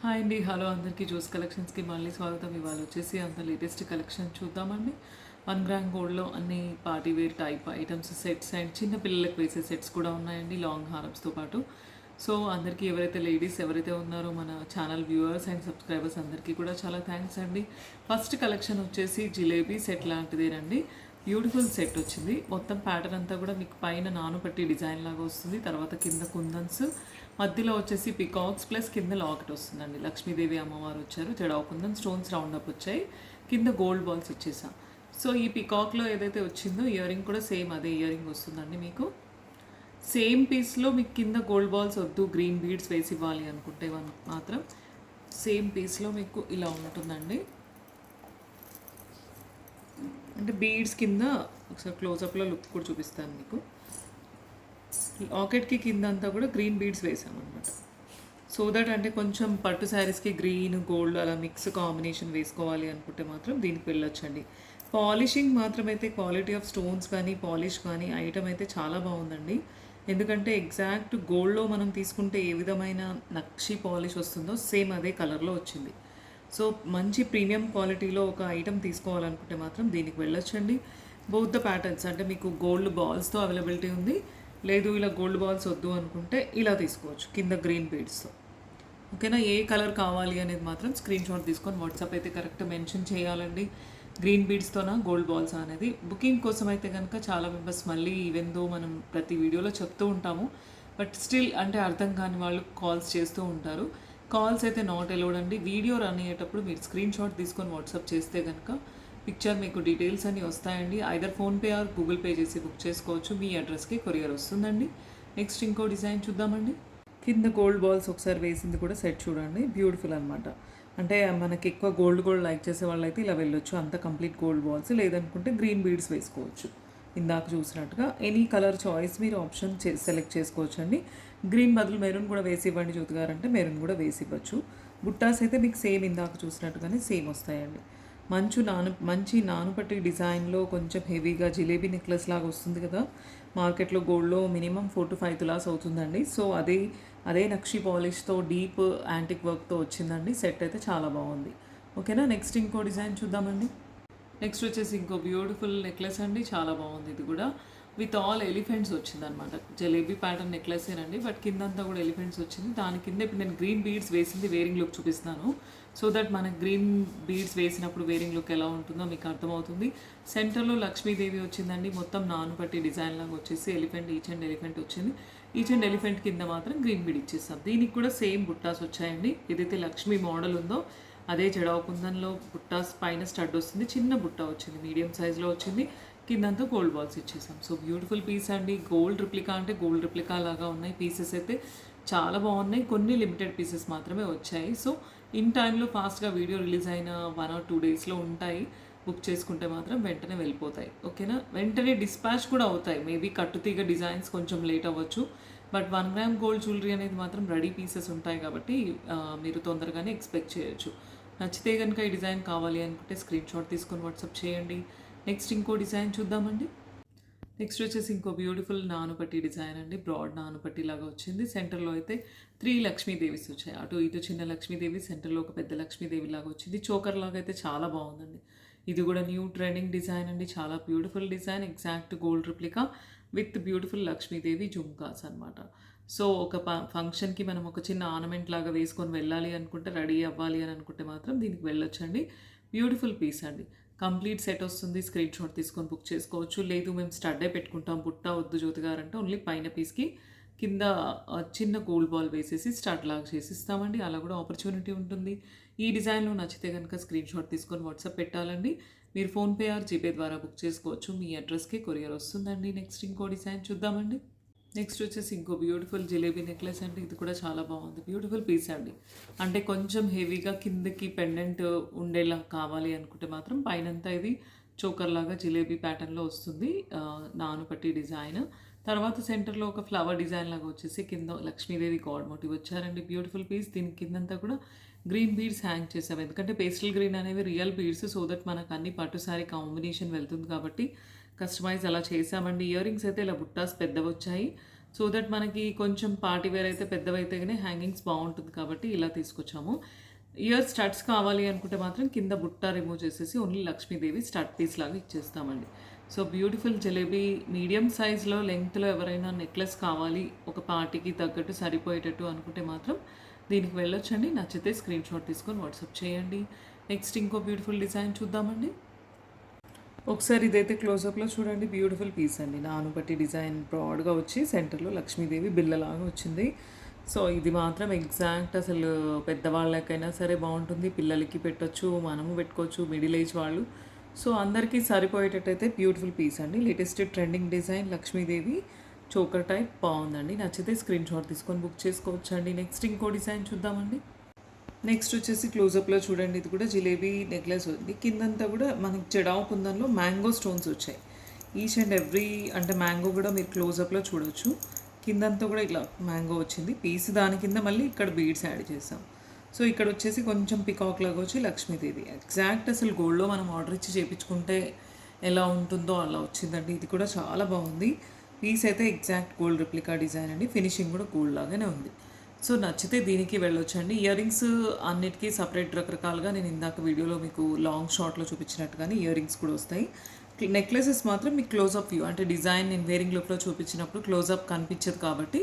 Hi అండి, hello అందరికీ. Juice కలెక్షన్స్కి మళ్ళీ స్వాగతం. ఇవాళ వచ్చేసి అంత లేటెస్ట్ కలెక్షన్ చూద్దామండి. 1 గ్రామ్ గోల్డ్లో అన్ని party wear type items sets and చిన్న పిల్లలకు వేసే సెట్స్ కూడా ఉన్నాయండి, లాంగ్ హారమ్స్తో పాటు. సో అందరికీ ఎవరైతే ఉన్నారో మన ఛానల్ వ్యూవర్స్ అండ్ సబ్స్క్రైబర్స్ అందరికీ కూడా చాలా థ్యాంక్స్ అండి. ఫస్ట్ కలెక్షన్ వచ్చేసి జిలేబీ సెట్ లాంటిదేనండి. బ్యూటిఫుల్ సెట్ వచ్చింది. మొత్తం ప్యాటర్న్ అంతా కూడా మీకు పైన నానుపట్టి డిజైన్ లాగా వస్తుంది. తర్వాత కింద కుందన్స్, మధ్యలో వచ్చేసి పికాక్స్ ప్లస్ కింద లాకెట్ వస్తుందండి. లక్ష్మీదేవి అమ్మవారు వచ్చారు, jadau kundan stones round up వచ్చాయి, కింద గోల్డ్ బాల్స్ ఇచ్చేసాం. సో ఈ పికాక్లో ఏదైతే వచ్చిందో ఇయర్ రింగ్ కూడా సేమ్ అదే ఇయర్ రింగ్ వస్తుందండి మీకు. సేమ్ పీస్లో మీకు కింద గోల్డ్ బాల్స్ వద్దు, గ్రీన్ బీడ్స్ వేసి ఇవ్వాలి అనుకుంటే మాత్రం సేమ్ పీస్లో మీకు ఇలా ఉంటుందండి. అంటే బీడ్స్ కింద ఒకసారి క్లోజప్లో లుక్ కూడా చూపిస్తాను మీకు. లాకెట్కి కింద అంతా కూడా గ్రీన్ బీడ్స్ వేసామన్నమాట. సో దట్ అంటే కొంచెం పట్టు శారీస్కి గ్రీన్ గోల్డ్ అలా మిక్స్ కాంబినేషన్ వేసుకోవాలి అనుకుంటే మాత్రం దీనికి వెళ్ళొచ్చండి. పాలిషింగ్ మాత్రమైతే క్వాలిటీ ఆఫ్ స్టోన్స్ కానీ పాలిష్ కానీ ఐటమ్ అయితే చాలా బాగుందండి. ఎందుకంటే ఎగ్జాక్ట్ గోల్డ్లో మనం తీసుకుంటే ఏ విధమైన నక్షి పాలిష్ వస్తుందో సేమ్ అదే కలర్లో వచ్చింది. సో మంచి ప్రీమియం క్వాలిటీలో ఒక ఐటమ్ తీసుకోవాలనుకుంటే మాత్రం దీనికి వెళ్ళొచ్చండి. బౌత్ ద ప్యాటర్న్స్ అంటే మీకు గోల్డ్ బాల్స్తో అవైలబిలిటీ ఉంది, లేదు ఇలా గోల్డ్ బాల్స్ వద్దు అనుకుంటే ఇలా తీసుకోవచ్చు కింద గ్రీన్ బీడ్స్తో. ఓకేనా, ఏ కలర్ కావాలి అనేది మాత్రం స్క్రీన్ షాట్ తీసుకొని వాట్సాప్ అయితే కరెక్ట్ మెన్షన్ చేయాలండి. గ్రీన్ బీడ్స్తోనా గోల్డ్ బాల్స్ అనేది. బుకింగ్ కోసం అయితే కనుక చాలా మెంబర్స్ మళ్ళీ ఈవెందో మనం ప్రతి వీడియోలో చెప్తూ ఉంటాము, బట్ స్టిల్ అంటే అర్థం కాని వాళ్ళు కాల్స్ చేస్తూ ఉంటారు. కాల్స్ అయితే నాట్ అలౌడ్ అండి. వీడియో రన్ అయ్యేటప్పుడు మీరు స్క్రీన్ షాట్ తీసుకొని వాట్సాప్ చేస్తే కనుక పిక్చర్ మీకు డీటెయిల్స్ అన్నీ వస్తాయండి. Either PhonePe are Google pay చేసి బుక్ చేసుకోవచ్చు. మీ అడ్రస్కి కొరియర్ వస్తుందండి. నెక్స్ట్ ఇంకో డిజైన్ చూద్దామండి. కింద గోల్డ్ బాల్స్ ఒకసారి వేసింది కూడా సెట్ చూడండి, బ్యూటిఫుల్ అనమాట. అంటే మనకి ఎక్కువ గోల్డ్ లైక్ చేసే వాళ్ళు అయితే ఇలా వెళ్ళొచ్చు, అంత కంప్లీట్ గోల్డ్ బాల్స్. లేదనుకుంటే గ్రీన్ బీడ్స్ వేసుకోవచ్చు. ఇందాక చూసినట్టుగా ఎనీ కలర్ చాయిస్ మీరు ఆప్షన్ సెలెక్ట్ చేసుకోవచ్చు అండి. గ్రీన్ బదులు మెరూన్ కూడా వేసి ఇవ్వండి జ్యోతిగారంటే మెరూన్ కూడా వేసి ఇవ్వచ్చు. బుట్టాస్ అయితే మీకు సేమ్ ఇందాక చూసినట్టుగానే సేమ్ వస్తాయండి. మంచి నానుపట్టి డిజైన్లో కొంచెం హెవీగా జిలేబీ నెక్లెస్ లాగా వస్తుంది కదా, మార్కెట్లో గోల్డ్లో మినిమం 4 to 5 తులాస్ అవుతుందండి. సో అదే నక్షి పాలిష్తో డీప్ యాంటిక్ వర్క్తో వచ్చిందండి. సెట్ అయితే చాలా బాగుంది. ఓకేనా, నెక్స్ట్ ఇంకో డిజైన్ చూద్దామండి. నెక్స్ట్ వచ్చేసి ఇంకో బ్యూటిఫుల్ నెక్లెస్ అండి, చాలా బాగుంది. ఇది కూడా విత్ ఆల్ ఎలిఫెంట్స్ వచ్చిందనమాట. జలేబీ ప్యాటర్న్ నెక్లెసేనండి, బట్ కిందంతా కూడా ఎలిఫెంట్స్ వచ్చింది. దాని కింద ఇప్పుడు నేను గ్రీన్ బీడ్స్ వేసింది వేరింగ్ లుక్ చూపిస్తున్నాను. సో దట్ మనకు గ్రీన్ బీడ్స్ వేసినప్పుడు వేరింగ్ లుక్ ఎలా ఉంటుందో మీకు అర్థమవుతుంది. సెంటర్లో లక్ష్మీదేవి వచ్చిందండి. మొత్తం నానుపట్టి డిజైన్ లాగా వచ్చేసి ఈచ్ అండ్ ఎలిఫెంట్ వచ్చింది. ఈచ్ అండ్ ఎలిఫెంట్ కింద మాత్రం గ్రీన్ బీడ్ ఇచ్చేస్తాం. దీనికి కూడా సేమ్ బుట్టాస్ వచ్చాయండి. ఏదైతే లక్ష్మీ మోడల్ ఉందో అదే జడావు కుందన్లో బుట్టాస్ పైన స్టడ్ వస్తుంది. చిన్న బుట్ట వచ్చింది, మీడియం సైజ్లో వచ్చింది. కిందంతా గోల్డ్ బాల్స్ ఇచ్చేసాం. సో బ్యూటిఫుల్ పీస్ అండి. గోల్డ్ రిప్లికా అంటే గోల్డ్ రిప్లికా లాగా ఉన్నాయి. పీసెస్ అయితే చాలా బాగున్నాయి. కొన్ని లిమిటెడ్ పీసెస్ మాత్రమే వచ్చాయి. సో ఇన్ టైంలో ఫాస్ట్గా వీడియో రిలీజ్ అయిన 1 or 2 డేస్లో ఉంటాయి. బుక్ చేసుకుంటే మాత్రం వెంటనే వెళ్ళిపోతాయి. ఓకేనా, వెంటనే డిస్పాచ్ కూడా అవుతాయి. మేబీ కట్టుతీగ డిజైన్స్ కొంచెం లేట్ అవ్వచ్చు, బట్ 1 గ్రామ్ గోల్డ్ జ్యువెలరీ అనేది మాత్రం రెడీ పీసెస్ ఉంటాయి కాబట్టి మీరు తొందరగానే ఎక్స్పెక్ట్ చేయొచ్చు. నచ్చితే కనుక ఈ డిజైన్ కావాలి అనుకుంటే స్క్రీన్ షాట్ తీసుకొని వాట్సాప్ చేయండి. నెక్స్ట్ ఇంకో డిజైన్ చూద్దామండి. నెక్స్ట్ వచ్చేసి ఇంకో బ్యూటిఫుల్ నానుపట్టి డిజైన్ అండి. బ్రాడ్ నానుపట్టి లాగా వచ్చింది. సెంటర్లో అయితే 3 లక్ష్మీదేవిస్ వచ్చాయి. అటు ఇటు చిన్న లక్ష్మీదేవి, సెంటర్లో ఒక పెద్ద లక్ష్మీదేవి లాగా వచ్చింది. చోకర్ లాగా అయితే చాలా బాగుందండి. ఇది కూడా న్యూ ట్రెండింగ్ డిజైన్ అండి. చాలా beautiful design, exact gold replica with beautiful Lakshmidevi jhumkas అనమాట. సో ఒక ఫంక్షన్కి మనం ఒక చిన్న ఆర్నమెంట్ లాగా వేసుకొని వెళ్ళాలి అనుకుంటే, రెడీ అవ్వాలి అని అనుకుంటే మాత్రం దీనికి వెళ్ళొచ్చండి. బ్యూటిఫుల్ పీస్ అండి. కంప్లీట్ సెట్ వస్తుంది. స్క్రీన్ షాట్ తీసుకొని బుక్ చేసుకోవచ్చు. లేదు మేము స్టడ్డే పెట్టుకుంటాం, బుట్ట వద్దు జ్యోతిగారంటే ఓన్లీ పైన పీస్కి కింద చిన్న గోల్డ్ బాల్ వేసేసి స్టడ్ లాగా చేసిస్తామండి. అలా కూడా ఆపర్చునిటీ ఉంటుంది. ఈ డిజైన్లో నచ్చితే కనుక స్క్రీన్ షాట్ తీసుకొని వాట్సాప్ పెట్టాలండి. మీరు ఫోన్పే ఆర్ జీపే ద్వారా బుక్ చేసుకోవచ్చు. మీ అడ్రస్కి కొరియర్ వస్తుందండి. నెక్స్ట్ ఇంకో డిజైన్ చూద్దామండి. నెక్స్ట్ వచ్చేసి ఇంకో బ్యూటిఫుల్ జిలేబీ నెక్లెస్ అండి. ఇది కూడా చాలా బాగుంది. బ్యూటిఫుల్ పీస్ అండి. అంటే కొంచెం హెవీగా కిందకి పెండెంట్ ఉండేలా కావాలి అనుకుంటే మాత్రం పైనంతా ఇది చోకర్ లాగా జిలేబీ ప్యాటర్న్లో వస్తుంది, నానుపట్టి డిజైన్. తర్వాత సెంటర్లో ఒక ఫ్లవర్ డిజైన్ లాగా వచ్చేసి కింద లక్ష్మీదేవి గాడ్ మోటివ్ వచ్చారండి. Beautiful piece. దీని కిందంతా కూడా గ్రీన్ బీడ్స్ హ్యాంగ్ చేసాం. ఎందుకంటే పేస్టల్ గ్రీన్ అనేవి రియల్ బీడ్స్, సో దట్ మనకు అన్ని పట్టు సారీ కాంబినేషన్ వెళ్తుంది కాబట్టి కస్టమైజ్ అలా చేసామండి. ఇయర్ రింగ్స్ అయితే ఇలా బుట్టాస్ పెద్దవి వచ్చాయి. సో దట్ మనకి కొంచెం పార్టీ వేర్ అయితే పెద్దవైతేనే హ్యాంగింగ్స్ బాగుంటుంది కాబట్టి ఇలా తీసుకొచ్చాము. ఇయర్ స్టడ్స్ కావాలి అనుకుంటే మాత్రం కింద బుట్ట రిమూవ్ చేసేసి ఓన్లీ లక్ష్మీదేవి స్టడ్ పీస్ లాగా ఇచ్చేస్తామండి. సో బ్యూటిఫుల్ జలేబీ మీడియం సైజ్లో లెంగ్త్లో ఎవరైనా నెక్లెస్ కావాలి ఒక పార్టీకి తగ్గట్టు సరిపోయేటట్టు అనుకుంటే మాత్రం దీనికి వెళ్ళొచ్చండి. నచ్చితే స్క్రీన్ షాట్ తీసుకొని వాట్సాప్ చేయండి. నెక్స్ట్ ఇంకో బ్యూటిఫుల్ డిజైన్ చూద్దామండి. ఒకసారి ఇదైతే క్లోజప్లో చూడండి. బ్యూటిఫుల్ పీస్ అండి. నానుబట్టి డిజైన్ బ్రాడ్గా వచ్చి సెంటర్లో లక్ష్మీదేవి బిల్లలాగా వచ్చింది. సో ఇది మాత్రం ఎగ్జాక్ట్ అసలు పెద్దవాళ్ళకైనా సరే బాగుంటుంది, పిల్లలకి పెట్టొచ్చు, మనము పెట్టుకోవచ్చు, మిడిల్ ఏజ్ వాళ్ళు. సో అందరికీ సరిపోయేటట్టయితే బ్యూటిఫుల్ పీస్ అండి. Latest trending design Lakshmidevi choker type బాగుందండి. నచ్చితే స్క్రీన్ షాట్ తీసుకొని బుక్ చేసుకోవచ్చు అండి. నెక్స్ట్ ఇంకో డిజైన్ చూద్దామండి. నెక్స్ట్ వచ్చేసి క్లోజప్లో చూడండి. ఇది కూడా జిలేబీ నెక్లెస్ ఉంది. కిందంతా కూడా మనకి చెడావు కుందంలో మ్యాంగో స్టోన్స్ వచ్చాయి. ఈచ్ అండ్ ఎవ్రీ అంటే మ్యాంగో కూడా మీరు క్లోజప్లో చూడొచ్చు. కిందంతా కూడా ఇట్లా మ్యాంగో వచ్చింది పీస్. దాని కింద మళ్ళీ ఇక్కడ బీడ్స్ యాడ్ చేసాం. సో ఇక్కడ వచ్చేసి కొంచెం పికాక్ లాగా వచ్చి లక్ష్మీదేవి ఎగ్జాక్ట్ అసలు గోల్డ్లో మనం ఆర్డర్ ఇచ్చి చేయించుకుంటే ఎలా ఉంటుందో అలా వచ్చిందండి. ఇది కూడా చాలా బాగుంది. పీస్ అయితే ఎగ్జాక్ట్ గోల్డ్ రెప్లికా డిజైన్ అండి. ఫినిషింగ్ కూడా గోల్డ్ లాగానే ఉంది. సో నచ్చితే దీనికి వెళ్ళొచ్చండి. ఇయర్ రింగ్స్ అన్నిటికీ సపరేట్ రకరకాలుగా నేను ఇందాక వీడియోలో మీకు లాంగ్ షార్ట్లో చూపించినట్టుగానే ఇయర్ రింగ్స్ కూడా వస్తాయి. నెక్లెసెస్ మాత్రం మీకు క్లోజప్ వ్యూ అంటే డిజైన్ నేను వేరింగ్ లుక్లో చూపించినప్పుడు క్లోజప్ కనిపించదు కాబట్టి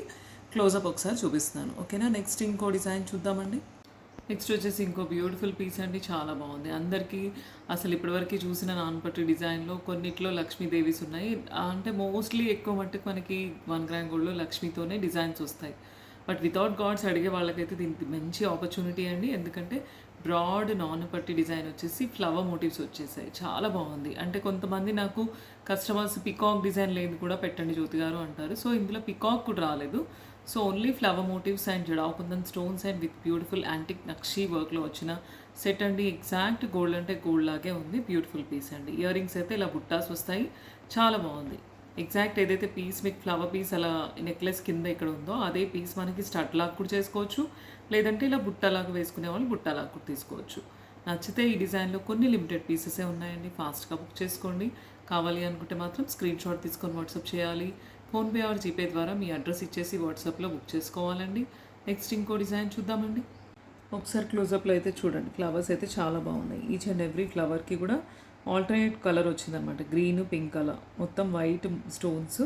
క్లోజప్ ఒకసారి చూపిస్తున్నాను. ఓకేనా. నెక్స్ట్ ఇంకో డిజైన్ చూద్దామండి. నెక్స్ట్ వచ్చేసి ఇంకో బ్యూటిఫుల్ పీస్ అండి. చాలా బాగుంది. అందరికీ అసలు ఇప్పటివరకు చూసిన నాన్పట్టు డిజైన్లో కొన్నిట్లో లక్ష్మీదేవీస్ ఉన్నాయి. అంటే మోస్ట్లీ ఎక్కువ మట్టుకు మనకి 1 గ్రామ్ గోల్డ్లో లక్ష్మీతోనే డిజైన్స్ వస్తాయి. బట్ వితౌట్ గాడ్స్ అడిగే వాళ్ళకైతే దీనికి మంచి ఆపర్చునిటీ అండి. ఎందుకంటే బ్రాడ్ నానపట్టి డిజైన్ వచ్చేసి ఫ్లవర్ మోటివ్స్ వచ్చేసాయి. చాలా బాగుంది. అంటే కొంతమంది నాకు కస్టమర్స్ పికాక్ డిజైన్ లేదు కూడా పెట్టండి జ్యోతి గారు అంటారు. సో ఇందులో పికాక్ కూడా రాలేదు. So only flower motifs and jadau kundan stones and with beautiful antique nakshi వర్క్లో వచ్చిన సెట్ అండి. ఎగ్జాక్ట్ గోల్డ్ అంటే గోల్డ్ లాగే ఉంది. బ్యూటిఫుల్ పీస్ అండి. ఇయర్ రింగ్స్ అయితే ఇలా బుట్టాస్ వస్తాయి. చాలా బాగుంది. ఎగ్జాక్ట్ ఏదైతే పీస్ మీకు ఫ్లవర్ పీస్ అలా నెక్లెస్ కింద ఇక్కడ ఉందో అదే పీస్ మనకి స్టడ్ లాగా కూడా చేసుకోవచ్చు. లేదంటే ఇలా బుట్టలాగా వేసుకునే వాళ్ళు బుట్టలాగా కూడా తీసుకోవచ్చు. నచ్చితే ఈ డిజైన్లో కొన్ని లిమిటెడ్ పీసెసే ఉన్నాయండి. ఫాస్ట్గా బుక్ చేసుకోండి. కావాలి అనుకుంటే మాత్రం స్క్రీన్ షాట్ తీసుకొని వాట్సాప్ చేయాలి. ఫోన్పే ఆర్ జీపే ద్వారా మీ అడ్రస్ ఇచ్చేసి వాట్సాప్లో బుక్ చేసుకోవాలండి. నెక్స్ట్ ఇంకో డిజైన్ చూద్దామండి. ఒకసారి క్లోజప్లో అయితే చూడండి. ఫ్లవర్స్ అయితే చాలా బాగున్నాయి. ఈచ్ అండ్ ఎవ్రీ ఫ్లవర్కి కూడా ఆల్టర్నేట్ కలర్ వచ్చిందనమాట. గ్రీన్, పింక్ కలర్, మొత్తం వైట్ స్టోన్స్.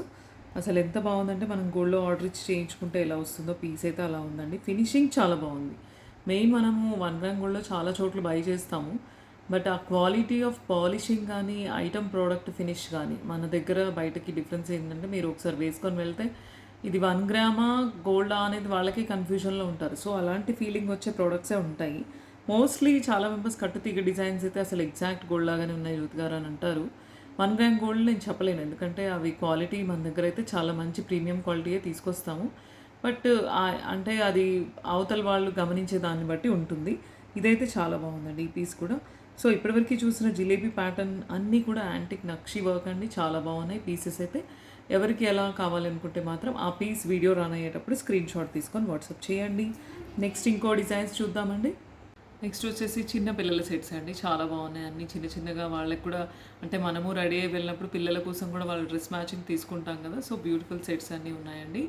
అసలు ఎంత బాగుందంటే మనం గోల్డ్లో ఆర్డర్ ఇచ్చి చేయించుకుంటే ఎలా వస్తుందో పీస్ అయితే అలా ఉందండి. ఫినిషింగ్ చాలా బాగుంది. మెయిన్ మనము 1 గ్రామ్ గోల్డ్లో చాలా చోట్ల బై చేస్తాము. బట్ ఆ క్వాలిటీ ఆఫ్ పాలిషింగ్ కానీ ఐటమ్ ప్రోడక్ట్ ఫినిష్ కానీ మన దగ్గర బయటకి డిఫరెన్స్ ఏంటంటే మీరు ఒకసారి వేసుకొని వెళ్తే ఇది 1 గ్రామా గోల్డా అనేది వాళ్ళకి కన్ఫ్యూజన్లో ఉంటారు. సో అలాంటి ఫీలింగ్ వచ్చే ప్రోడక్ట్సే ఉంటాయి. మోస్ట్లీ చాలా మెంబర్స్ కట్టుతీగ డిజైన్స్ అయితే అసలు ఎగ్జాక్ట్ గోల్డ్ లాగానే ఉన్నాయి జ్యోతి గారు అని అంటారు. 1 గ్రామ్ గోల్డ్ నేను చెప్పలేను, ఎందుకంటే అవి క్వాలిటీ మన దగ్గర అయితే చాలా మంచి ప్రీమియం క్వాలిటీయే తీసుకొస్తాము. బట్ అంటే అది అవతల వాళ్ళు గమనించే దాన్ని బట్టి ఉంటుంది. ఇదైతే చాలా బాగుందండి ఈ పీస్ కూడా. సో ఇప్పటివరకు చూసిన జిలేబీ ప్యాటర్న్ అన్నీ కూడా యాంటిక్ నక్షి వర్క్ అండి. చాలా బాగున్నాయి పీసెస్ అయితే. ఎవరికి ఎలా కావాలనుకుంటే మాత్రం ఆ పీస్ వీడియో రన్ అయ్యేటప్పుడు స్క్రీన్ షాట్ తీసుకొని వాట్సాప్ చేయండి. నెక్స్ట్ ఇంకో డిజైన్స్ చూద్దామండి. నెక్స్ట్ వచ్చేసి చిన్న పిల్లల సెట్స్ అండి. చాలా బాగున్నాయి అన్నీ చిన్న చిన్నగా. వాళ్ళకి కూడా అంటే మనము రెడీ అయ్యి వెళ్ళినప్పుడు పిల్లల కోసం కూడా వాళ్ళ డ్రెస్ మ్యాచింగ్ తీసుకుంటాం కదా. సో బ్యూటిఫుల్ సెట్స్ అన్నీ ఉన్నాయండి.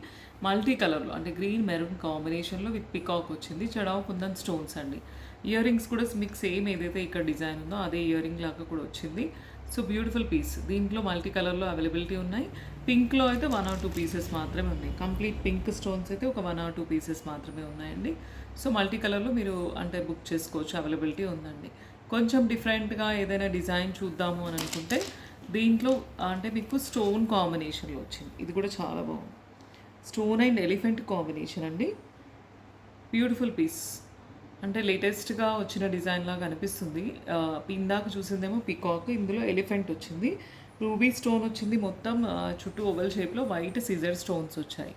మల్టీ కలర్లో అంటే గ్రీన్ మెరూన్ కాంబినేషన్లో విత్ పికాక్ వచ్చింది. చెడావు కుందన్ స్టోన్స్ అండి. ఇయర్ రింగ్స్ కూడా మీకు సేమ్ ఏదైతే ఇక్కడ డిజైన్ ఉందో అదే ఇయర్ రింగ్ లాగా కూడా వచ్చింది. So beautiful piece. దీంట్లో మల్టీ కలర్లో అవైలబిలిటీ ఉన్నాయి. పింక్లో అయితే 1 or 2 పీసెస్ మాత్రమే ఉన్నాయి. కంప్లీట్ పింక్ స్టోన్స్ అయితే ఒక 1 or 2 పీసెస్ మాత్రమే ఉన్నాయండి. సో మల్టీ కలర్లో మీరు అంటే బుక్ చేసుకోవచ్చు, అవైలబిలిటీ ఉందండి. కొంచెం డిఫరెంట్గా ఏదైనా డిజైన్ చూద్దాము అని అనుకుంటే దీంట్లో అంటే మీకు స్టోన్ కాంబినేషన్లో వచ్చింది. ఇది కూడా చాలా బాగుంది. స్టోన్ అండ్ ఎలిఫెంట్ కాంబినేషన్ అండి. Beautiful piece. అంటే లేటెస్ట్గా వచ్చిన డిజైన్ లాగా అనిపిస్తుంది. ఇందాక చూసిందేమో పికాక్, ఇందులో ఎలిఫెంట్ వచ్చింది. రూబీ స్టోన్ వచ్చింది. మొత్తం చుట్టూ ఓవల్ షేప్లో వైట్ సిజర్ స్టోన్స్ వచ్చాయి.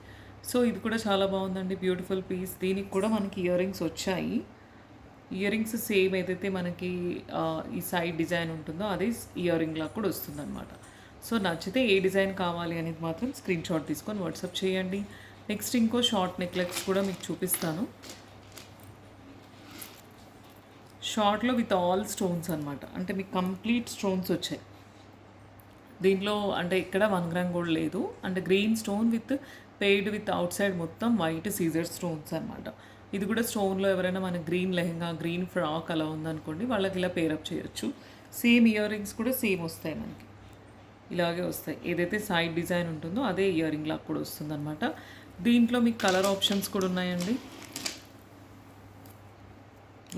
సో ఇది కూడా చాలా బాగుందండి. Beautiful piece. దీనికి కూడా మనకి ఇయర్ రింగ్స్ వచ్చాయి. ఇయర్ రింగ్స్ సేమ్ ఏదైతే మనకి ఈ సైడ్ డిజైన్ ఉంటుందో అదే ఇయర్ రింగ్ లాగా కూడా వస్తుంది అనమాట. సో నచ్చితే ఏ డిజైన్ కావాలి అనేది మాత్రం స్క్రీన్ షాట్ తీసుకొని వాట్సాప్ చేయండి. నెక్స్ట్ ఇంకో షార్ట్ నెక్లెస్ కూడా మీకు చూపిస్తాను. షార్ట్లో విత్ ఆల్ స్టోన్స్ అనమాట. అంటే మీకు కంప్లీట్ స్టోన్స్ వచ్చాయి. దీంట్లో అంటే ఇక్కడ 1 గ్రామ్ గోల్డ్ లేదు. అంటే green stone with paired with out side మొత్తం వైట్ సీజర్ స్టోన్స్ అనమాట. ఇది కూడా స్టోన్లో ఎవరైనా మన గ్రీన్ లెహంగా, గ్రీన్ ఫ్రాక్ అలా ఉందనుకోండి, వాళ్ళకి ఇలా పేరప్ చేయొచ్చు. సేమ్ ఇయర్ రింగ్స్ కూడా సేమ్ వస్తాయి మనకి, ఇలాగే వస్తాయి. ఏదైతే సైడ్ డిజైన్ ఉంటుందో అదే ఇయర్ రింగ్ లాగా కూడా వస్తుంది అనమాట. దీంట్లో మీకు కలర్ ఆప్షన్స్ కూడా ఉన్నాయండి.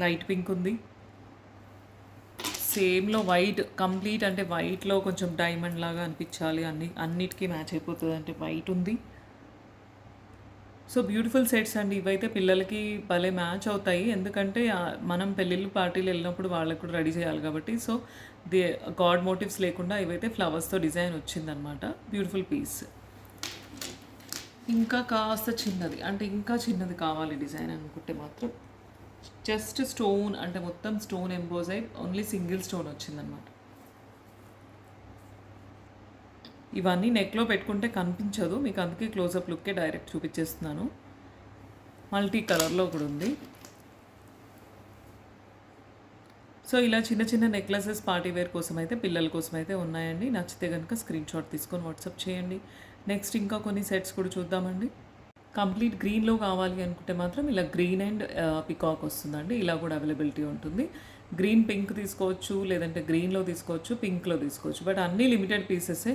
లైట్ పింక్ ఉంది, సేమ్లో వైట్ కంప్లీట్, అంటే వైట్లో కొంచెం డైమండ్ లాగా అనిపించాలి, అన్నిటికీ మ్యాచ్ అయిపోతుంది అంటే వైట్ ఉంది. సో బ్యూటిఫుల్ సెట్స్ అండి ఇవైతే. పిల్లలకి భలే మ్యాచ్ అవుతాయి, ఎందుకంటే మనం పెళ్ళిళ్ళు పార్టీలు వెళ్ళినప్పుడు వాళ్ళకి కూడా రెడీ చేయాలి కాబట్టి. సో గాడ్ మోటివ్స్ లేకుండా ఇవైతే ఫ్లవర్స్తో డిజైన్ వచ్చిందనమాట. Beautiful piece. ఇంకా కాస్త చిన్నది, అంటే ఇంకా చిన్నది కావాలి డిజైన్ అనుకుంటే మాత్రం జస్ట్ స్టోన్, అంటే మొత్తం స్టోన్ ఎంబోజైడ్, ఓన్లీ సింగిల్ స్టోన్ వచ్చిందనమాట. ఇవన్నీ నెక్లో పెట్టుకుంటే కనిపించదు మీకు, అందుకే క్లోజప్ లుక్కే డైరెక్ట్ చూపించేస్తున్నాను. మల్టీ కలర్లో కూడా ఉంది. సో ఇలా చిన్న చిన్న నెక్లెసెస్ పార్టీ వేర్ కోసం అయితే, పిల్లల కోసం అయితే ఉన్నాయండి. నచ్చితే కనుక స్క్రీన్ షాట్ తీసుకొని వాట్సాప్ చేయండి. నెక్స్ట్ ఇంకా కొన్ని సెట్స్ కూడా చూద్దామండి. కంప్లీట్ గ్రీన్లో కావాలి అనుకుంటే మాత్రం ఇలా గ్రీన్ అండ్ పికాక్ వస్తుందండి. ఇలా కూడా అవైలబిలిటీ ఉంటుంది. గ్రీన్ పింక్ తీసుకోవచ్చు, లేదంటే గ్రీన్లో తీసుకోవచ్చు, పింక్లో తీసుకోవచ్చు. బట్ అన్నీ లిమిటెడ్ పీసెసే.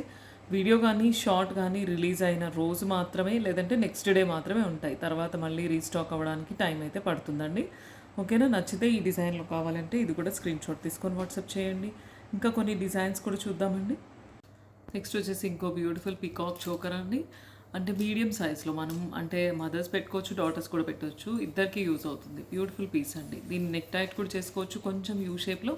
వీడియో కానీ షార్ట్ కానీ రిలీజ్ అయిన రోజు మాత్రమే, లేదంటే నెక్స్ట్ డే మాత్రమే ఉంటాయి. తర్వాత మళ్ళీ రీస్టాక్ అవ్వడానికి టైం అయితే పడుతుందండి. ఓకేనా? నచ్చితే ఈ డిజైన్లో కావాలంటే ఇది కూడా స్క్రీన్ షాట్ తీసుకొని వాట్సాప్ చేయండి. ఇంకా కొన్ని డిజైన్స్ కూడా చూద్దామండి. నెక్స్ట్ వచ్చేసి ఇంకో బ్యూటిఫుల్ పికాక్ చోకర్ అండి. అంటే మీడియం సైజ్లో మనం, అంటే మదర్స్ పెట్టుకోవచ్చు, డాటర్స్ కూడా పెట్టవచ్చు, ఇద్దరికి యూజ్ అవుతుంది. బ్యూటిఫుల్ పీస్ అండి. దీన్ని నెక్ టైట్ కూడా చేసుకోవచ్చు, కొంచెం యూ షేప్లో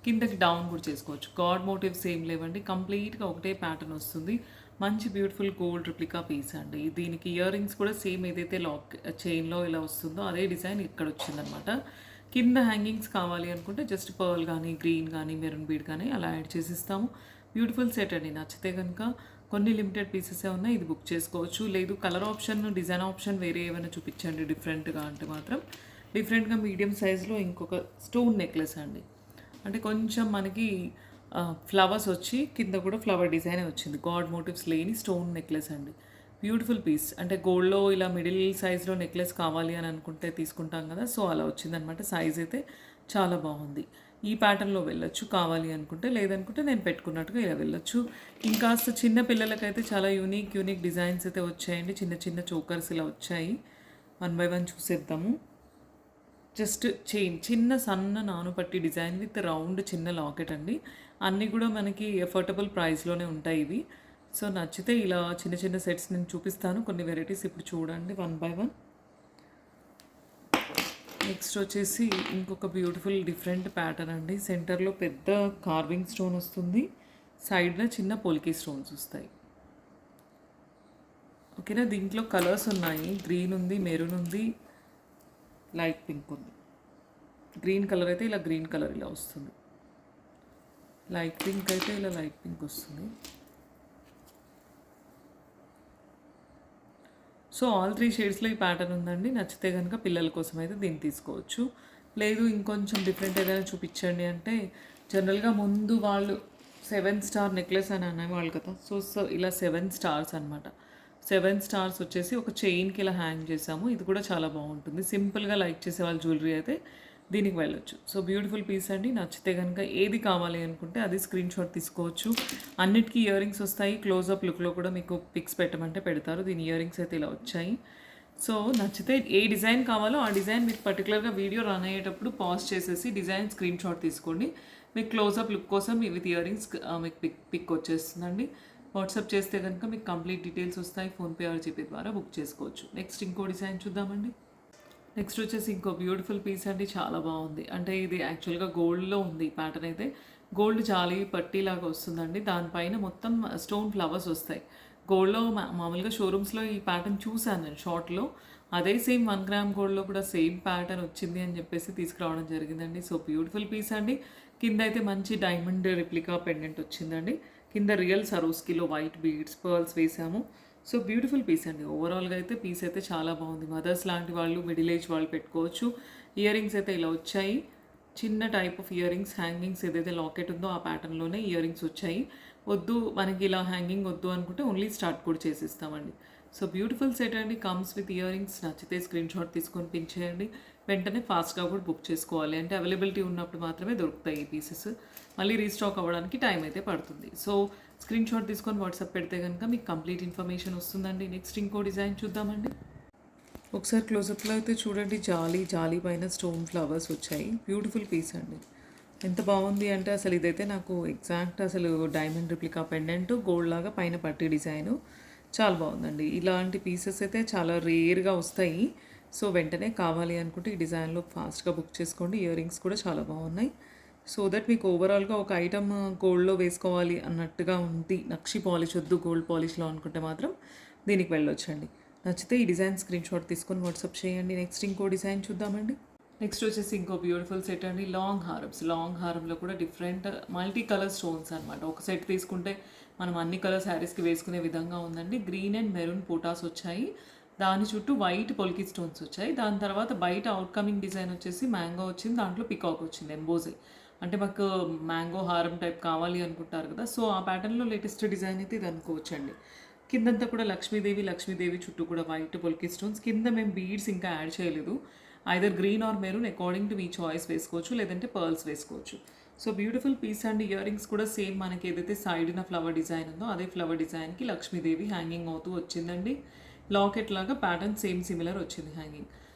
కిందకి డౌన్ కూడా చేసుకోవచ్చు. గాడ్ మోటివ్స్ ఏం లేవండి, కంప్లీట్గా ఒకటే ప్యాటర్న్ వస్తుంది. మంచి బ్యూటిఫుల్ గోల్డ్ రిప్లికా పీస్ అండి. దీనికి ఇయర్ రింగ్స్ కూడా సేమ్ ఏదైతే లాక్ చైన్లో ఇలా వస్తుందో అదే డిజైన్ ఇక్కడ వచ్చిందనమాట. కింద హ్యాంగింగ్స్ కావాలి అనుకుంటే జస్ట్ పర్ల్ కానీ, గ్రీన్ కానీ, మెరూన్ బీడ్ కానీ అలా యాడ్ చేసిస్తాము. బ్యూటిఫుల్ సెట్ అండి. నచ్చితే కనుక కొన్ని లిమిటెడ్ పీసెసే ఉన్నాయి, ఇది బుక్ చేసుకోవచ్చు. లేదు కలర్ ఆప్షన్, డిజైన్ ఆప్షన్ వేరే ఏమైనా చూపించండి డిఫరెంట్గా అంటే మాత్రం, డిఫరెంట్గా మీడియం సైజులో ఇంకొక స్టోన్ నెక్లెస్ అండి. అంటే కొంచెం మనకి ఫ్లవర్స్ వచ్చి కింద కూడా ఫ్లవర్ డిజైన్ వచ్చింది. గాడ్ మోటివ్స్ లేని స్టోన్ నెక్లెస్ అండి. Beautiful piece. అంటే గోల్డ్లో ఇలా మిడిల్ సైజ్లో నెక్లెస్ కావాలి అని అనుకుంటే తీసుకుంటాం కదా, సో అలా వచ్చిందనమాట. సైజ్ అయితే చాలా బాగుంది. ఈ ప్యాటర్న్లో వెళ్ళొచ్చు కావాలి అనుకుంటే, లేదనుకుంటే నేను పెట్టుకున్నట్టుగా ఇలా వెళ్ళొచ్చు. ఇంకాస్త చిన్న పిల్లలకైతే చాలా యూనిక్ డిజైన్స్ అయితే వచ్చాయండి. చిన్న చిన్న చోకర్స్ ఇలా వచ్చాయి. 1 by 1 చూసేద్దాము. జస్ట్ చైన్, చిన్న సన్న నానుపట్టి డిజైన్ విత్ రౌండ్ చిన్న లాకెట్ అండి. అన్నీ కూడా మనకి ఎఫోర్డబుల్ ప్రైస్లోనే ఉంటాయి ఇవి. సో నచ్చితే ఇలా చిన్న చిన్న సెట్స్ నేను చూపిస్తాను. కొన్ని వెరైటీస్ ఇప్పుడు చూడండి 1 by 1. నెక్స్ట్ వచ్చేసి ఇంకొక బ్యూటిఫుల్ డిఫరెంట్ ప్యాటర్న్ అండి. సెంటర్లో పెద్ద కార్వింగ్ స్టోన్ వస్తుంది, సైడ్లో చిన్న పోల్కి స్టోన్స్ వస్తాయి. ఓకేనా? దీంట్లో కలర్స్ ఉన్నాయి. గ్రీన్ ఉంది, మెరూన్ ఉంది, లైట్ పింక్ ఉంది. గ్రీన్ కలర్ అయితే ఇలా గ్రీన్ కలర్ ఇలా వస్తుంది, లైట్ పింక్ అయితే ఇలా లైట్ పింక్ వస్తుంది. సో ఆల్ 3 షేడ్స్లో ఈ ప్యాటర్న్ ఉందండి. నచ్చితే కనుక పిల్లల కోసం అయితే దీన్ని తీసుకోవచ్చు. లేదు ఇంకొంచెం డిఫరెంట్ ఏదైనా చూపించండి అంటే, జనరల్గా ముందు వాళ్ళు 7 స్టార్ నెక్లెస్ అని అనేవాళ్ళు కదా. సో ఇలా 7 స్టార్స్ అనమాట. 7 స్టార్స్ వచ్చేసి ఒక చైన్కి ఇలా హ్యాంగ్ చేసాము. ఇది కూడా చాలా బాగుంటుంది. సింపుల్గా లైక్ చేసే వాళ్ళ జ్యువెలరీ అయితే దీనికి వెళ్ళొచ్చు. సో బ్యూటిఫుల్ పీస్ అండి. నచ్చితే కనుక ఏది కావాలి అనుకుంటే అది స్క్రీన్ షాట్ తీసుకోవచ్చు. అన్నిటికీ ఇయర్ రింగ్స్ వస్తాయి. క్లోజప్ లుక్లో కూడా మీకు పిక్స్ పెట్టమంటే పెడతారు. దీని ఇయర్ రింగ్స్ అయితే ఇలా వచ్చాయి. సో నచ్చితే ఏ డిజైన్ కావాలో ఆ డిజైన్ మీకు పర్టికులర్గా వీడియో రన్ అయ్యేటప్పుడు పాజ్ చేసేసి డిజైన్ స్క్రీన్ షాట్ తీసుకోండి. మీకు క్లోజప్ లుక్ కోసం విత్ ఇయర్ రింగ్స్ మీకు పిక్ వచ్చేస్తుందండి. వాట్సాప్ చేస్తే కనుక మీకు కంప్లీట్ డీటెయిల్స్ వస్తాయి. ఫోన్పే ఆర్ జీపే ద్వారా బుక్ చేసుకోవచ్చు. నెక్స్ట్ ఇంకో డిజైన్ చూద్దామండి. నెక్స్ట్ వచ్చేసి ఇంకో బ్యూటిఫుల్ పీస్ అండి. చాలా బాగుంది. అంటే ఇది యాక్చువల్గా గోల్డ్లో ఉంది. ఈ ప్యాటర్న్ అయితే గోల్డ్ జాలీ పట్టీలాగా వస్తుందండి. దానిపైన మొత్తం స్టోన్ ఫ్లవర్స్ వస్తాయి. గోల్డ్లో మామూలుగా షోరూమ్స్లో ఈ ప్యాటర్న్ చూశాను నేను షార్ట్లో. అదే సేమ్ 1 గ్రామ్ గోల్డ్లో కూడా సేమ్ ప్యాటర్న్ వచ్చింది అని చెప్పేసి తీసుకురావడం జరిగిందండి. సో బ్యూటిఫుల్ పీస్ అండి. కింద అయితే మంచి డైమండ్ రిప్లికా పెండెంట్ వచ్చిందండి. కింద రియల్ సరోస్కిలో వైట్ బీడ్స్ పర్ల్స్ వేసాము. సో బ్యూటిఫుల్ పీస్ అండి. ఓవరాల్గా అయితే పీస్ అయితే చాలా బాగుంది. మదర్స్ లాంటి వాళ్ళు, మిడిల్ ఏజ్ వాళ్ళు పెట్టుకోవచ్చు. ఇయర్ రింగ్స్ అయితే ఇలా వచ్చాయి. చిన్న type of ear rings, hangings ఏదైతే లాకెట్ ఉందో ఆ ప్యాటర్న్లోనే ఇయర్ రింగ్స్ వచ్చాయి. వద్దు మనకి ఇలా హ్యాంగింగ్ వద్దు అనుకుంటే ఓన్లీ స్టార్ట్ కూడా చేసిస్తామండి. సో బ్యూటిఫుల్ సెట్ అండి, కమ్స్ విత్ ఇయర్ రింగ్స్. నచ్చితే స్క్రీన్ షాట్ తీసుకొని పిన్ చేయండి. వెంటనే ఫాస్ట్గా కూడా బుక్ చేసుకోవాలి, అంటే అవైలబిలిటీ ఉన్నప్పుడు మాత్రమే దొరుకుతాయి ఈ పీసెస్. మళ్ళీ రీస్టాక్ అవ్వడానికి టైం అయితే పడుతుంది. సో స్క్రీన్ షాట్ తీసుకొని వాట్సాప్ పెడితే కనుక మీకు కంప్లీట్ ఇన్ఫర్మేషన్ వస్తుందండి. నెక్స్ట్ ఇంకో డిజైన్ చూద్దామండి. ఒకసారి క్లోజప్లో అయితే చూడండి, జాలీ పైన స్టోన్ ఫ్లవర్స్ వచ్చాయి. బ్యూటిఫుల్ పీస్ అండి. ఎంత బాగుంది అంటే అసలు ఇదైతే నాకు ఎగ్జాక్ట్ అసలు డైమండ్ రిప్లికా పెండెంట్ గోల్డ్ లాగా పైన పట్టి డిజైను చాలా బాగుందండి. ఇలాంటి పీసెస్ అయితే చాలా రేర్గా వస్తాయి. సో వెంటనే కావాలి అనుకుంటే ఈ డిజైన్లో ఫాస్ట్గా బుక్ చేసుకోండి. ఇయర్ రింగ్స్ కూడా చాలా బాగున్నాయి. సో దట్ మీకు ఓవరాల్గా ఒక ఐటమ్ గోల్డ్లో వేసుకోవాలి అన్నట్టుగా ఉంది. నక్షి పాలిష్ వద్దు గోల్డ్ పాలిష్లో అనుకుంటే మాత్రం దీనికి వెళ్ళొచ్చండి. నచ్చితే ఈ డిజైన్ స్క్రీన్ షాట్ తీసుకొని వాట్సాప్ చేయండి. నెక్స్ట్ ఇంకో డిజైన్ చూద్దామండి. నెక్స్ట్ వచ్చేసి ఇంకో బ్యూటిఫుల్ సెట్ అండి, లాంగ్ హారంలో కూడా డిఫరెంట్ మల్టీ కలర్ స్టోన్స్ అనమాట. ఒక సెట్ తీసుకుంటే మనం అన్ని కలర్ శారీస్కి వేసుకునే విధంగా ఉందండి. గ్రీన్ అండ్ మెరూన్ పోటాస్ వచ్చాయి, దాని చుట్టూ వైట్ పొలికి స్టోన్స్ వచ్చాయి. దాని తర్వాత బయట అవుట్కమింగ్ డిజైన్ వచ్చేసి మ్యాంగో వచ్చింది, దాంట్లో పికాక్ వచ్చింది ఎంబోజే. అంటే మాకు మ్యాంగో హారం టైప్ కావాలి అనుకుంటారు కదా, సో ఆ ప్యాటర్న్లో లేటెస్ట్ డిజైన్ అయితే ఇది అనుకోవచ్చండి. కిందంతా కూడా లక్ష్మీదేవి చుట్టూ కూడా వైట్ పొలికి స్టోన్స్. కింద మేము బీడ్స్ ఇంకా యాడ్ చేయలేదు. Either green or maroon according to మీ చాయిస్ వేసుకోవచ్చు, లేదంటే పర్ల్స్ వేసుకోవచ్చు. So beautiful piece and earrings కూడా సేమ్ మనకి ఏదైతే సైడ్న ఫ్లవర్ డిజైన్ ఉందో అదే ఫ్లవర్ డిజైన్కి లక్ష్మీదేవి హ్యాంగింగ్ అవుతూ వచ్చిందండి. లాకెట్ లాగా ప్యాటర్న్ సేమ్ సిమిలర్ వచ్చింది హ్యాంగింగ్.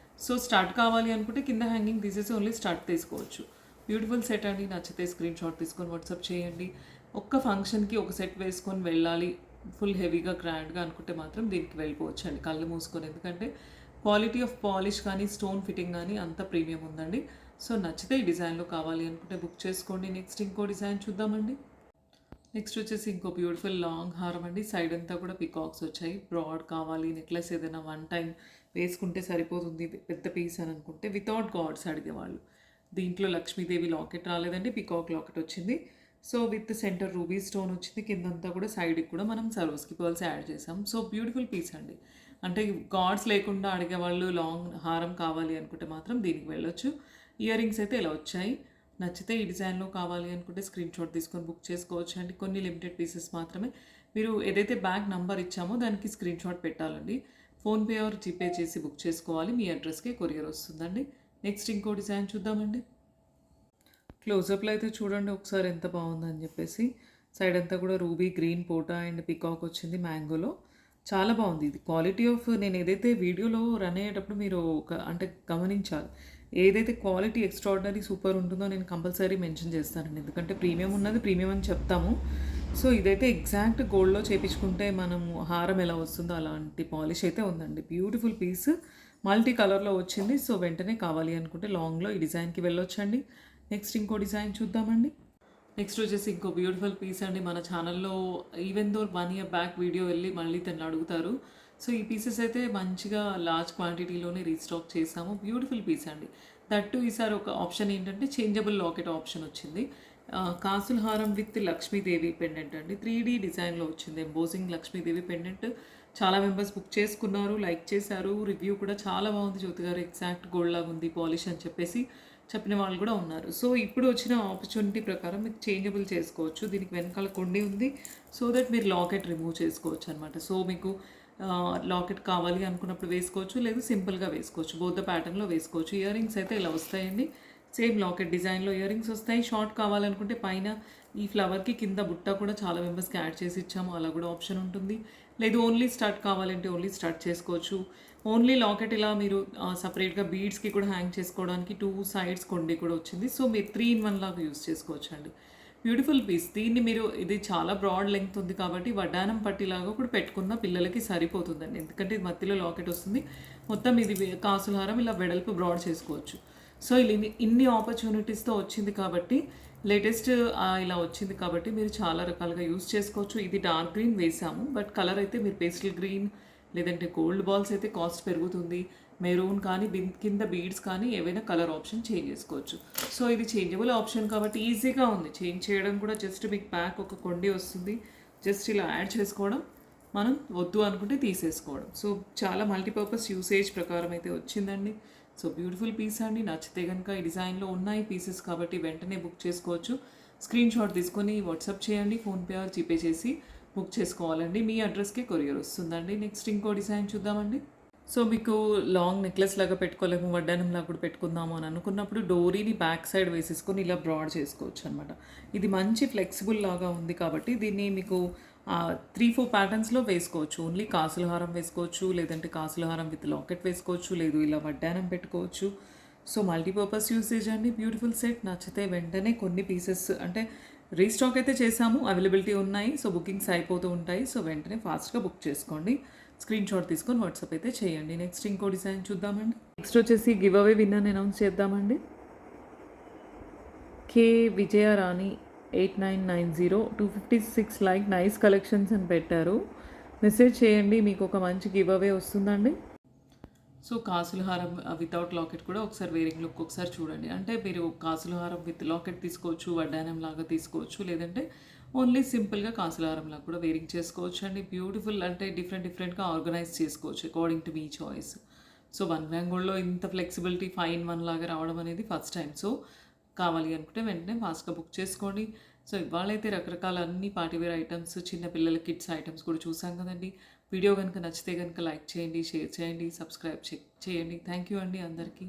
సో స్టార్ట్ కావాలి అనుకుంటే కింద హ్యాంగింగ్ తీసేసి ఓన్లీ స్టార్ట్ తీసుకోవచ్చు. బ్యూటిఫుల్ సెట్ అండి. నచ్చితే స్క్రీన్ షాట్ తీసుకొని వాట్సాప్ చేయండి. ఒక్క ఫంక్షన్కి ఒక సెట్ వేసుకొని వెళ్ళాలి ఫుల్ హెవీగా గ్రాండ్గా అనుకుంటే మాత్రం దీనికి వెళ్ళిపోవచ్చు అండి కళ్ళు మూసుకొని. ఎందుకంటే క్వాలిటీ ఆఫ్ పాలిష్ కానీ స్టోన్ ఫిట్టింగ్ కానీ అంత ప్రీమియం ఉందండి. సో నచ్చితే ఈ డిజైన్లో కావాలి అనుకుంటే బుక్ చేసుకోండి. నెక్స్ట్ ఇంకో డిజైన్ చూద్దామండి. నెక్స్ట్ వచ్చేసి ఇంకో బ్యూటిఫుల్ లాంగ్ హారం అండి. సైడ్ అంతా కూడా పికాక్స్ వచ్చాయి. బ్రాడ్ కావాలి, నెక్లెస్ ఏదైనా వన్ టైం వేసుకుంటే సరిపోతుంది పెద్ద పీస్ అని అనుకుంటే వితౌట్ గాడ్స్ అడిగేవాళ్ళు. దీంట్లో లక్ష్మీదేవి లాకెట్ రాలేదండి, పికాక్ లాకెట్ వచ్చింది. So with centre ruby stone వచ్చింది. కిందంతా కూడా సైడ్కి కూడా మనం సర్వస్కి పర్ల్స్ యాడ్ చేసాం. సో బ్యూటిఫుల్ పీస్ అండి. అంటే గాడ్స్ లేకుండా అడిగేవాళ్ళు లాంగ్ హారం కావాలి అనుకుంటే మాత్రం దీనికి వెళ్ళొచ్చు. ఇయర్ రింగ్స్ అయితే ఇలా వచ్చాయి. నచ్చితే ఈ డిజైన్లో కావాలి అనుకుంటే స్క్రీన్ షాట్ తీసుకొని బుక్ చేసుకోవచ్చు అండి. కొన్ని లిమిటెడ్ పీసెస్ మాత్రమే. మీరు ఏదైతే బ్యాగ్ నంబర్ ఇచ్చామో దానికి స్క్రీన్ షాట్ పెట్టాలండి. ఫోన్పే ఆర్ జీపే చేసి బుక్ చేసుకోవాలి. మీ అడ్రస్కి కొరియర్ వస్తుందండి. నెక్స్ట్ ఇంకో డిజైన్ చూద్దామండి. క్లోజప్లో అయితే చూడండి ఒకసారి ఎంత బాగుందని చెప్పేసి. సైడ్ అంతా కూడా రూబీ గ్రీన్ పోటా అండ్ పికాక్ వచ్చింది మ్యాంగోలో. చాలా బాగుంది. ఇది క్వాలిటీ ఆఫ్ నేను ఏదైతే వీడియోలో రన్ అయ్యేటప్పుడు మీరు అంటే గమనించాలి. ఏదైతే క్వాలిటీ ఎక్స్ట్రాడినరీ సూపర్ ఉంటుందో నేను కంపల్సరీ మెన్షన్ చేస్తానండి. ఎందుకంటే ప్రీమియం ఉన్నది ప్రీమియం అని చెప్తాము. సో ఇదైతే ఎగ్జాక్ట్ గోల్డ్లో చేపించుకుంటే మనము హారం ఎలా వస్తుందో అలాంటి పాలిష్ అయితే ఉందండి. బ్యూటిఫుల్ పీస్ మల్టీ కలర్లో వచ్చింది. సో వెంటనే కావాలి అనుకుంటే లాంగ్లో ఈ డిజైన్కి వెళ్ళొచ్చండి. నెక్స్ట్ ఇంకో డిజైన్ చూద్దామండి. నెక్స్ట్ వచ్చేసి ఇంకో బ్యూటిఫుల్ పీస్ అండి. మన ఛానల్లో even though 1 year back video వెళ్ళి మళ్ళీ తను అడుగుతారు. సో ఈ పీసెస్ అయితే మంచిగా లార్జ్ క్వాంటిటీలోనే రీస్టాక్ చేసాము. బ్యూటిఫుల్ పీస్ అండి. దట్టు ఈసారి ఒక ఆప్షన్ ఏంటంటే చేంజబుల్ లాకెట్ ఆప్షన్ వచ్చింది. కాసుల హారం విత్ లక్ష్మీదేవి పెండెంట్ అండి. 3D డిజైన్లో వచ్చింది. Embossing Lakshmidevi pendant. చాలా మెంబర్స్ బుక్ చేసుకున్నారు, లైక్ చేశారు. రివ్యూ కూడా చాలా బాగుంది. జ్యోతి గారు ఎగ్జాక్ట్ గోల్డ్ లాగా ఉంది పాలిష్ అని చెప్పేసి చెప్పిన వాళ్ళు కూడా ఉన్నారు. సో ఇప్పుడు వచ్చిన ఆపర్చునిటీ ప్రకారం మీకు చేంజబుల్ చేసుకోవచ్చు. దీనికి వెనకాల కొండి ఉంది. సో దట్ మీరు లాకెట్ రిమూవ్ చేసుకోవచ్చు అనమాట. సో మీకు లాకెట్ కావాలి అనుకున్నప్పుడు వేసుకోవచ్చు, లేదు సింపుల్గా వేసుకోవచ్చు. బోత్ ప్యాటర్న్లో వేసుకోవచ్చు. ఇయర్ రింగ్స్ అయితే ఇలా వస్తాయండి. సేమ్ లాకెట్ డిజైన్లో ఇయర్ రింగ్స్ వస్తాయి. షార్ట్ కావాలనుకుంటే పైన ఈ ఫ్లవర్కి కింద బుట్ట కూడా చాలా మెంబర్స్కి యాడ్ చేసి ఇచ్చాము, అలా కూడా ఆప్షన్ ఉంటుంది. లేదు ఓన్లీ స్టార్ట్ కావాలంటే ఓన్లీ స్టార్ట్ చేసుకోవచ్చు. ఓన్లీ లాకెట్ ఇలా మీరు సపరేట్గా బీడ్స్కి కూడా హ్యాంగ్ చేసుకోవడానికి 2 sides కొండి కూడా వచ్చింది. సో మీరు 3 in 1 లాగా యూస్ చేసుకోవచ్చు అండి. Beautiful piece. దీన్ని మీరు ఇది చాలా బ్రాడ్ లెంగ్త్ ఉంది కాబట్టి వడ్డానం పట్టిలాగా కూడా పెట్టుకున్న పిల్లలకి సరిపోతుందండి. ఎందుకంటే ఇది మధ్యలో లాకెట్ వస్తుంది. మొత్తం ఇది కాసుల హారం ఇలా వెడల్పు బ్రాడ్ చేసుకోవచ్చు. సో ఇన్ని ఆపర్చునిటీస్తో వచ్చింది కాబట్టి లేటెస్ట్ ఇలా వచ్చింది కాబట్టి మీరు చాలా రకాలుగా యూస్ చేసుకోవచ్చు. ఇది డార్క్ గ్రీన్ వేసాము, బట్ కలర్ అయితే మీరు పేస్టల్ గ్రీన్ లేదంటే గోల్డ్ బాల్స్ అయితే కాస్ట్ పెరుగుతుంది. మెరూన్ కానీ కింద బీడ్స్ కానీ ఏవైనా కలర్ ఆప్షన్ చేంజ్ చేసుకోవచ్చు. సో ఇది చేంజబుల్ ఆప్షన్ కాబట్టి ఈజీగా ఉంది చేంజ్ చేయడం కూడా. జస్ట్ మీకు ప్యాక్ ఒక కొండి వస్తుంది, జస్ట్ ఇలా యాడ్ చేసుకోవడం, మనం వద్దు అనుకుంటే తీసేసుకోవడం. సో చాలా మల్టీపర్పస్ యూసేజ్ ప్రకారం అయితే వచ్చిందండి. సో బ్యూటిఫుల్ పీస్ అండి. నచ్చితే కనుక ఈ డిజైన్లో ఉన్నాయి పీసెస్ కాబట్టి వెంటనే బుక్ చేసుకోవచ్చు. స్క్రీన్ షాట్ తీసుకొని వాట్సాప్ చేయండి, ఫోన్పే ఆర్ జీపే చేసి బుక్ చేసుకోవాలండి. మీ అడ్రస్‌కే కొరియర్ వస్తుందండి. నెక్స్ట్ ఇంకో డిజైన్ చూద్దామండి. సో, మీకు లాంగ్ నెక్లెస్ లాగా పెట్టుకోలేము, వడ్డానంలాగా కూడా పెట్టుకుందాము అని అనుకున్నప్పుడు డోరీని బ్యాక్ సైడ్ వేసేసుకొని ఇలా బ్రాడ్ చేసుకోవచ్చనమాట. ఇది మంచి ఫ్లెక్సిబుల్ లాగా ఉంది కాబట్టి దీన్ని మీకు 3, 4 ప్యాటర్న్స్‌లో వేసుకోవచ్చు. ఓన్లీ కాసుల హారం వేసుకోవచ్చు, లేదంటే కాసుల హారం విత్ లాకెట్ వేసుకోవచ్చు, లేదు ఇలా వడ్డానం పెట్టుకోవచ్చు. సో, మల్టీపర్పస్ యూసేజ్ అండి. Beautiful set. నచ్చితే వెంటనే కొన్ని పీసెస్ అంటే రీస్టాక్ అయితే చేసాము. అవైలబిలిటీ ఉన్నాయి. సో, బుకింగ్స్ అయిపోతూ ఉంటాయి. సో, వెంటనే ఫాస్ట్‌గా బుక్ చేసుకోండి. స్క్రీన్ షాట్ తీసుకొని వాట్సాప్ అయితే చేయండి. నెక్స్ట్ ఇంకో డిజైన్ చూద్దామండి. నెక్స్ట్ వచ్చేసి గివ్ అవే విన్నర్ని అనౌన్స్ చేద్దామండి. కే విజయరాణి 8990 256 లైక్ నైస్ కలెక్షన్స్ అని పెట్టారు. మెసేజ్ చేయండి, మీకు ఒక మంచి గివ్ అవే వస్తుందండి. సో, కాసుల హారం వితౌట్ లాకెట్ కూడా ఒకసారి వేరింగ్ లుక్ ఒకసారి చూడండి. అంటే మీరు కాసుల హారం విత్ లాకెట్ తీసుకోవచ్చు, వడ్డానం లాగా తీసుకోవచ్చు, లేదంటే ఓన్లీ సింపుల్గా కాసుల హారం లాగా కూడా వేరింగ్ చేసుకోవచ్చు అండి. బ్యూటిఫుల్ అంటే డిఫరెంట్గా ఆర్గనైజ్ చేసుకోవచ్చు అకార్డింగ్ టు మీ చాయిస్. సో, 1 గ్రామ్ గోల్డ్‌లో ఇంత ఫ్లెక్సిబిలిటీ 5 in 1 లాగా రావడం అనేది ఫస్ట్ టైం. సో, కావాలి అనుకుంటే వెంటనే ఫాస్ట్‌గా బుక్ చేసుకోండి. సో, ఇవాళైతే రకరకాల అన్ని పార్టీవేర్ ఐటమ్స్, చిన్న పిల్లల కిడ్స్ ఐటమ్స్ కూడా చూసాం కదండీ. వీడియో కనుక నచ్చితే కనుక లైక్ చేయండి, షేర్ చేయండి, సబ్స్క్రైబ్ చేయండి. థ్యాంక్ యూ అండి అందరికీ.